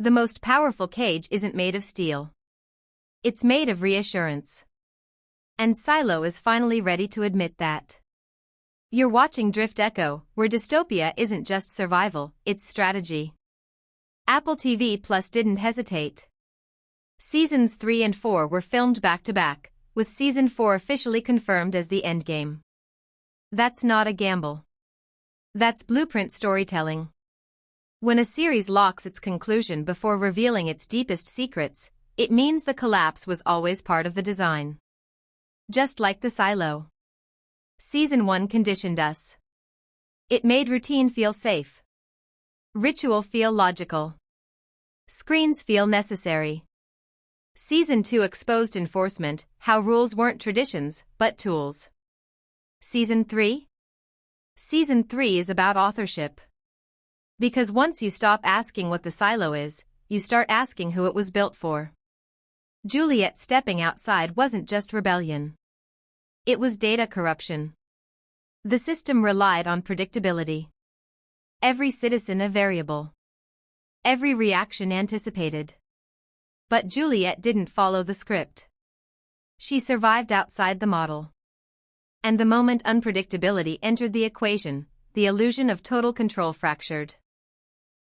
The most powerful cage isn't made of steel. It's made of reassurance. And Silo is finally ready to admit that. You're watching DriftEcho, where dystopia isn't just survival, it's strategy. Apple TV Plus didn't hesitate. Seasons 3 and 4 were filmed back-to-back, with Season 4 officially confirmed as the endgame. That's not a gamble. That's blueprint storytelling. When a series locks its conclusion before revealing its deepest secrets, it means the collapse was always part of the design. Just like the silo. Season 1 conditioned us. It made routine feel safe. Ritual feel logical. Screens feel necessary. Season 2 exposed enforcement, how rules weren't traditions, but tools. Season 3? Season 3 is about authorship. Because once you stop asking what the silo is, you start asking who it was built for. Juliet stepping outside wasn't just rebellion. It was data corruption. The system relied on predictability. Every citizen a variable. Every reaction anticipated. But Juliet didn't follow the script. She survived outside the model. And the moment unpredictability entered the equation, the illusion of total control fractured.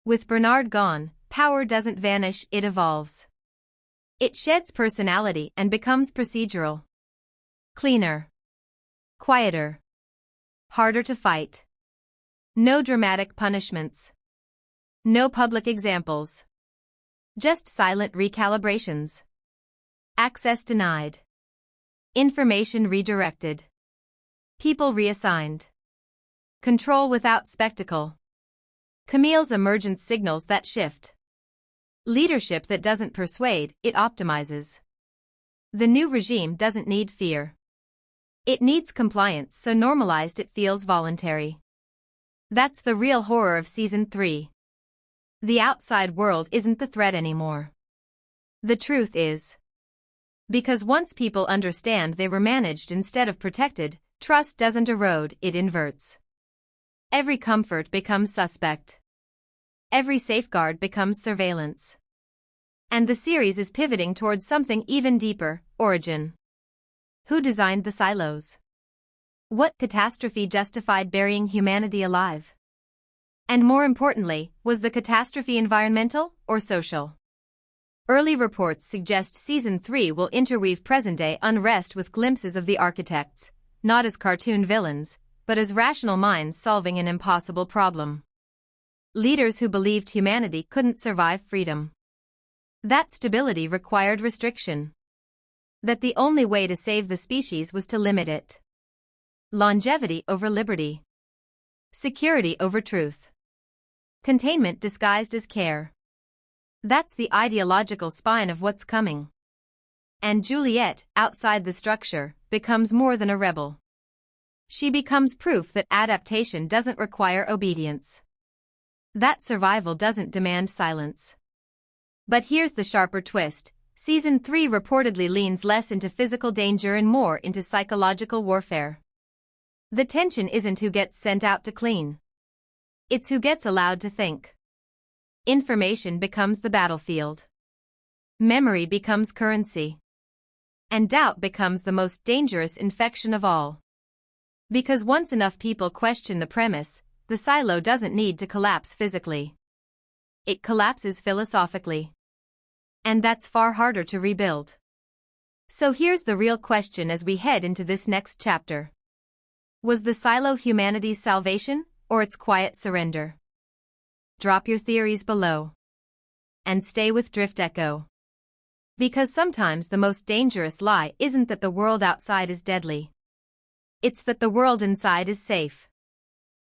With Bernard gone, power doesn't vanish, it evolves. It sheds personality and becomes procedural. Cleaner. Quieter. Harder to fight. No dramatic punishments. No public examples. Just silent recalibrations. Access denied. Information redirected. People reassigned. Control without spectacle. Camille's emergence signals that shift. Leadership that doesn't persuade, it optimizes. The new regime doesn't need fear. It needs compliance, so normalized it feels voluntary. That's the real horror of Season 3. The outside world isn't the threat anymore. The truth is. Because once people understand they were managed instead of protected, trust doesn't erode, it inverts. Every comfort becomes suspect. Every safeguard becomes surveillance. And the series is pivoting towards something even deeper, origin. Who designed the silos? What catastrophe justified burying humanity alive? And more importantly, was the catastrophe environmental or social? Early reports suggest Season 3 will interweave present-day unrest with glimpses of the architects, not as cartoon villains, but as rational minds solving an impossible problem. Leaders who believed humanity couldn't survive freedom. That stability required restriction. That the only way to save the species was to limit it. Longevity over liberty. Security over truth. Containment disguised as care. That's the ideological spine of what's coming. And Juliet, outside the structure, becomes more than a rebel. She becomes proof that adaptation doesn't require obedience. That survival doesn't demand silence. But here's the sharper twist. Season 3 reportedly leans less into physical danger and more into psychological warfare. The tension isn't who gets sent out to clean. It's who gets allowed to think. Information becomes the battlefield. Memory becomes currency. And doubt becomes the most dangerous infection of all. Because once enough people question the premise, the silo doesn't need to collapse physically. It collapses philosophically. And that's far harder to rebuild. So here's the real question as we head into this next chapter. Was the silo humanity's salvation, or its quiet surrender? Drop your theories below. And stay with DriftEcho. Because sometimes the most dangerous lie isn't that the world outside is deadly. It's that the world inside is safe.